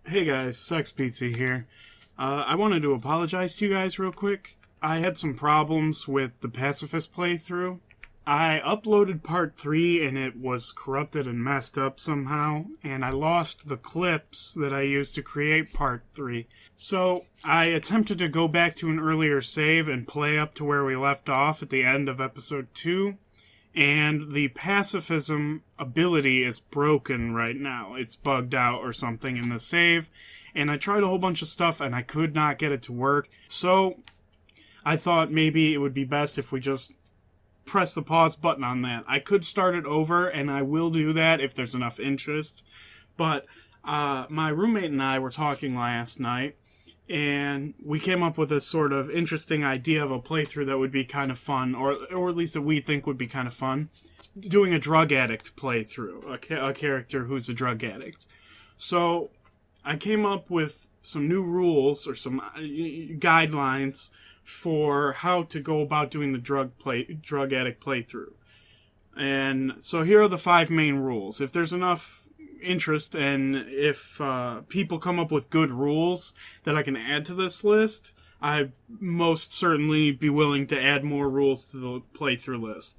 Hey guys, Sex Pizza here. I wanted to apologize to you guys real quick. I had some problems with the Pacifist playthrough. I uploaded part 3 and it was corrupted and messed up somehow, and I lost the clips that I used to create part 3. So I attempted to go back to an earlier save and play up to where we left off at the end of episode 2. And the pacifism ability is broken right now. It's bugged out or something in the save. And I tried a whole bunch of stuff and I could not get it to work. So I thought maybe it would be best if we just press the pause button on that. I could start it over, and I will do that if there's enough interest. But my roommate and I were talking last night, and we came up with a sort of interesting idea of a playthrough that would be kind of fun, or at least that we think would be kind of fun. Doing a drug addict playthrough, a character who's a drug addict. So I came up with some new rules or some guidelines for how to go about doing the drug addict playthrough. And so here are the 5 main rules. If there's enough interest and if people come up with good rules that I can add to this list, I'd most certainly be willing to add more rules to the playthrough list.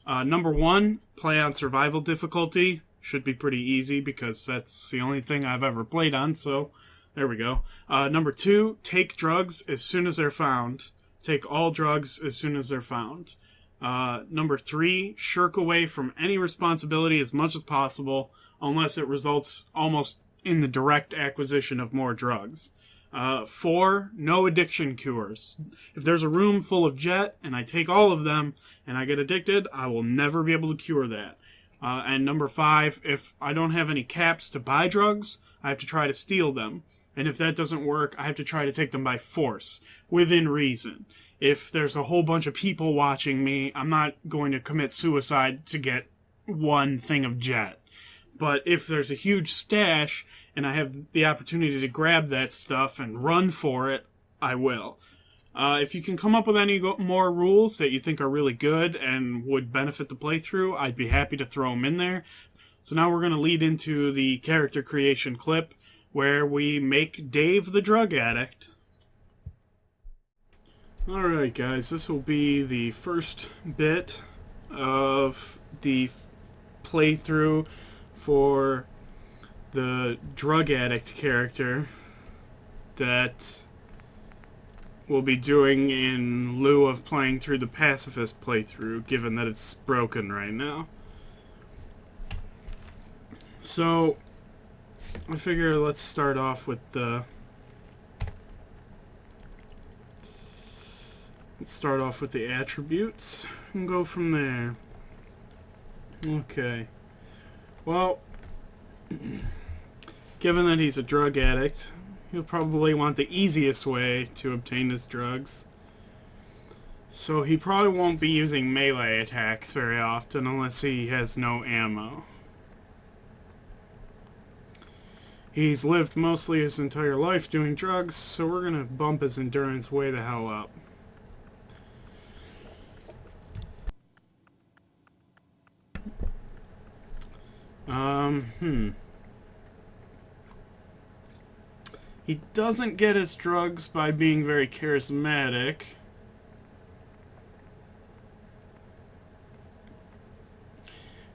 Number 1, play on survival difficulty. Should be pretty easy because that's the only thing I've ever played on, so there we go. Number 2, take drugs as soon as they're found. Take all drugs as soon as they're found. Number 3, shirk away from any responsibility as much as possible unless it results almost in the direct acquisition of more drugs. 4, no addiction cures. If there's a room full of jet and I take all of them and I get addicted, I will never be able to cure that. And number 5, if I don't have any caps to buy drugs, I have to try to steal them. And if that doesn't work, I have to try to take them by force, within reason. If there's a whole bunch of people watching me, I'm not going to commit suicide to get one thing of jet. But if there's a huge stash and I have the opportunity to grab that stuff and run for it, I will. If you can come up with any more rules that you think are really good and would benefit the playthrough, I'd be happy to throw them in there. So now we're going to lead into the character creation clip where we make Dave the drug addict. Alright guys, this will be the first bit of the playthrough for the drug addict character that we'll be doing in lieu of playing through the pacifist playthrough, given that it's broken right now. So I figure let's start off with the attributes and go from there. Okay. Well, given that he's a drug addict, he'll probably want the easiest way to obtain his drugs. So he probably won't be using melee attacks very often unless he has no ammo. He's lived mostly his entire life doing drugs, so we're gonna bump his endurance way the hell up. He doesn't get his drugs by being very charismatic.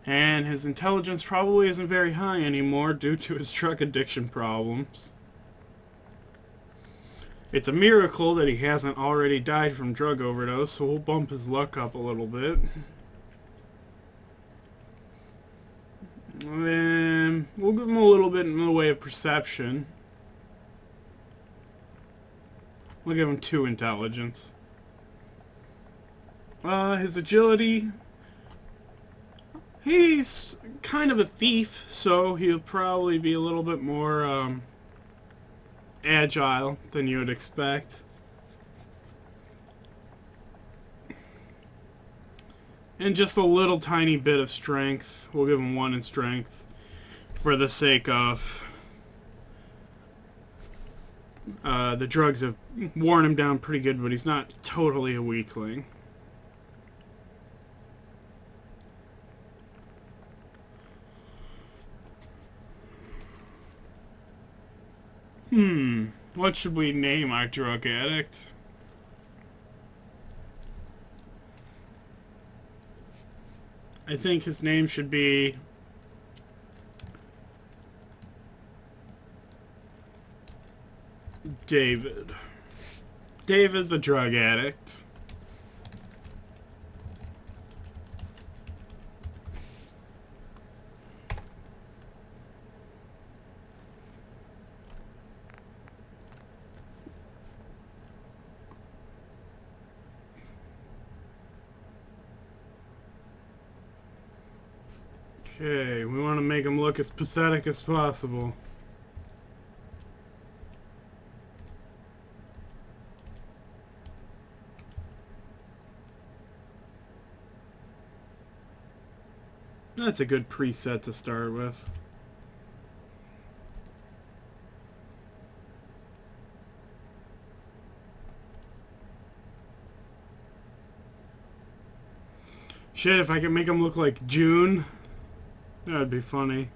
And his intelligence probably isn't very high anymore due to his drug addiction problems. It's a miracle that he hasn't already died from drug overdose, so we'll bump his luck up a little bit. And we'll give him a little bit in the way of perception. We'll give him 2 intelligence. His agility, he's kind of a thief, so he'll probably be a little bit more agile than you would expect. And just a little tiny bit of strength. We'll give him 1 in strength for the sake of the drugs have worn him down pretty good, but he's not totally a weakling. What should we name our drug addict? I think his name should be David. David the drug addict. Okay, we want to make him look as pathetic as possible. That's a good preset to start with. Shit, if I could make him look like June, that'd be funny.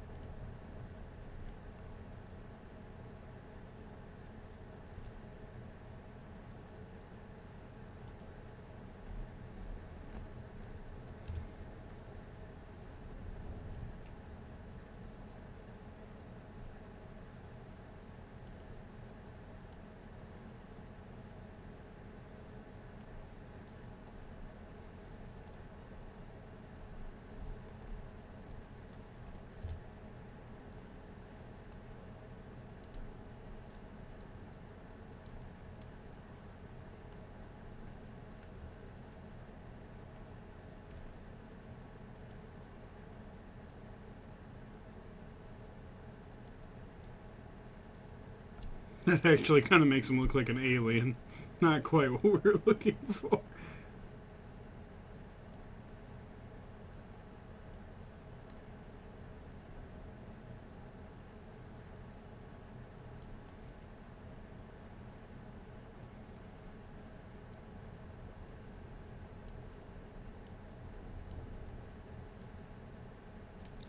That actually kind of makes him look like an alien. Not quite what we were looking for.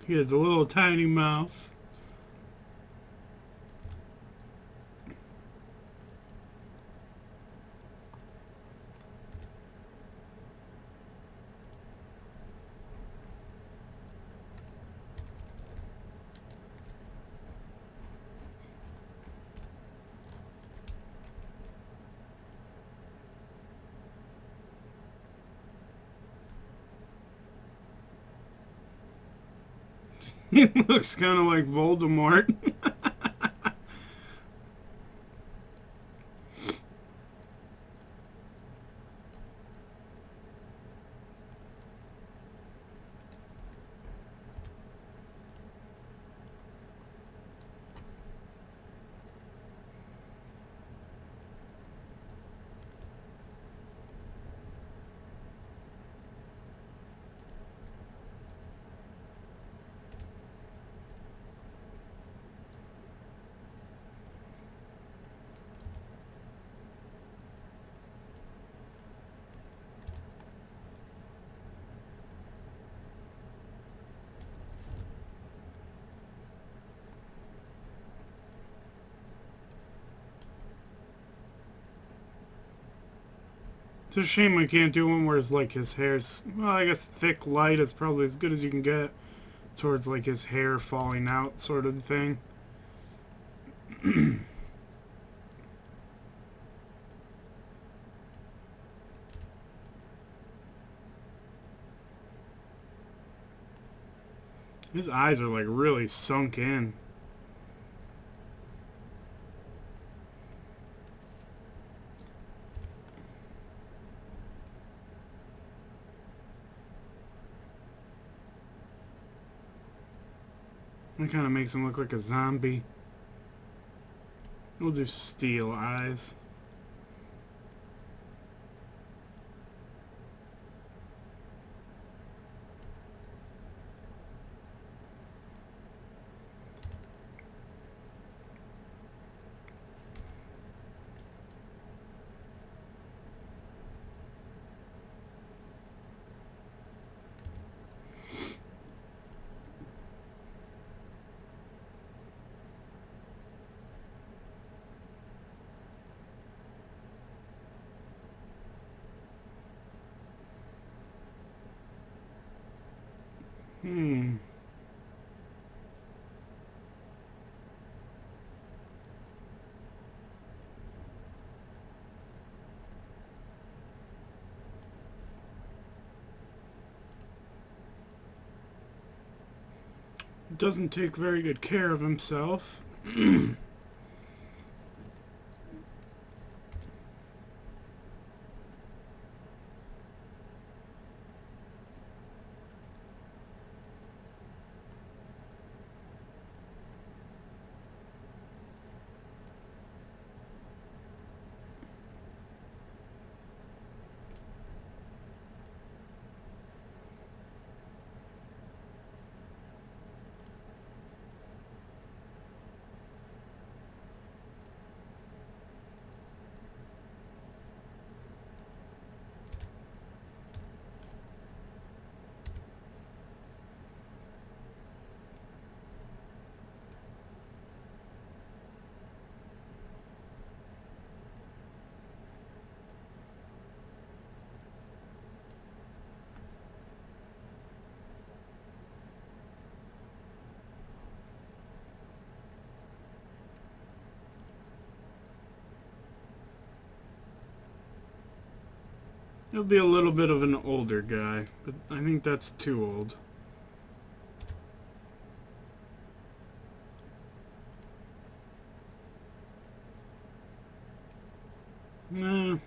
He has a little tiny mouth. He looks kind of like Voldemort. It's a shame we can't do one where it's like his hair's, well, I guess thick light is probably as good as you can get towards like his hair falling out sort of thing. His eyes are like really sunk in. That kind of makes him look like a zombie. We'll do steel eyes. doesn't take very good care of himself. He'll be a little bit of an older guy, but I think that's too old. Nah,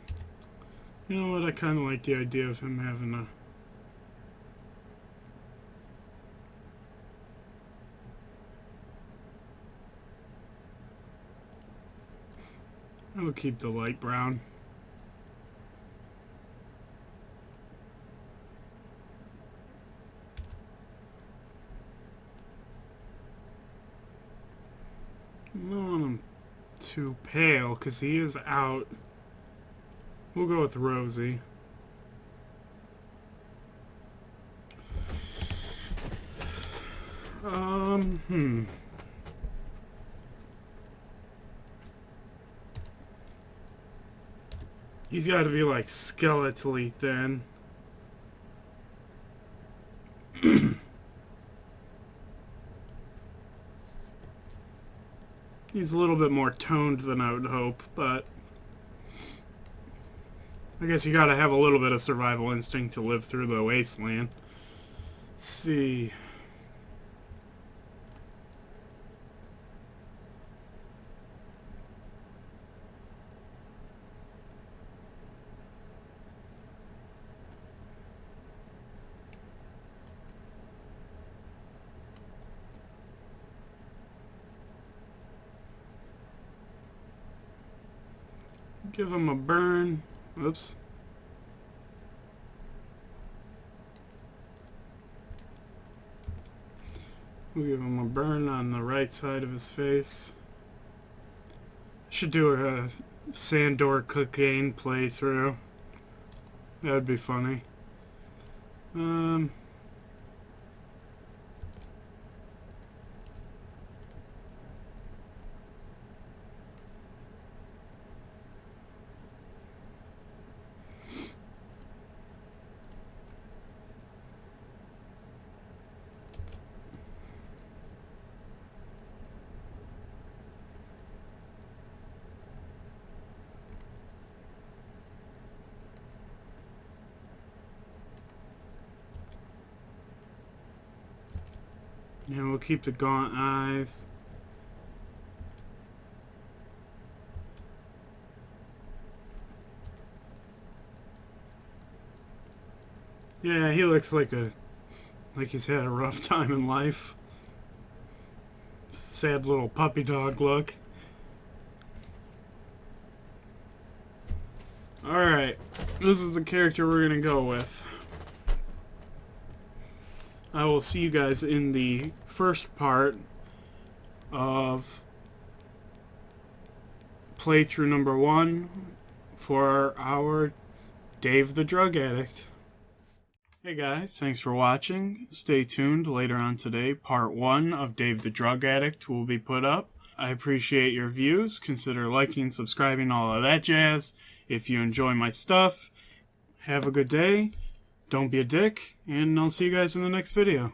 you know what, I kind of like the idea of him having a... I'll keep the light brown. I don't want him too pale, because he is out. We'll go with Rosie. He's got to be like skeletally thin. He's a little bit more toned than I would hope, but I guess you gotta have a little bit of survival instinct to live through the wasteland. Let's see. Give him a burn. Oops. We'll give him a burn on the right side of his face. Should do a Sandor cocaine playthrough. That would be funny. Yeah, we'll keep the gaunt eyes. Yeah, he looks like he's had a rough time in life. Sad little puppy dog look. Alright, this is the character we're gonna go with. I will see you guys in the first part of playthrough number 1 for our Dave the Drug Addict. Hey guys, thanks for watching. Stay tuned. Later on today, part 1 of Dave the Drug Addict will be put up. I appreciate your views. Consider liking, subscribing, all of that jazz. If you enjoy my stuff, have a good day. Don't be a dick, and I'll see you guys in the next video.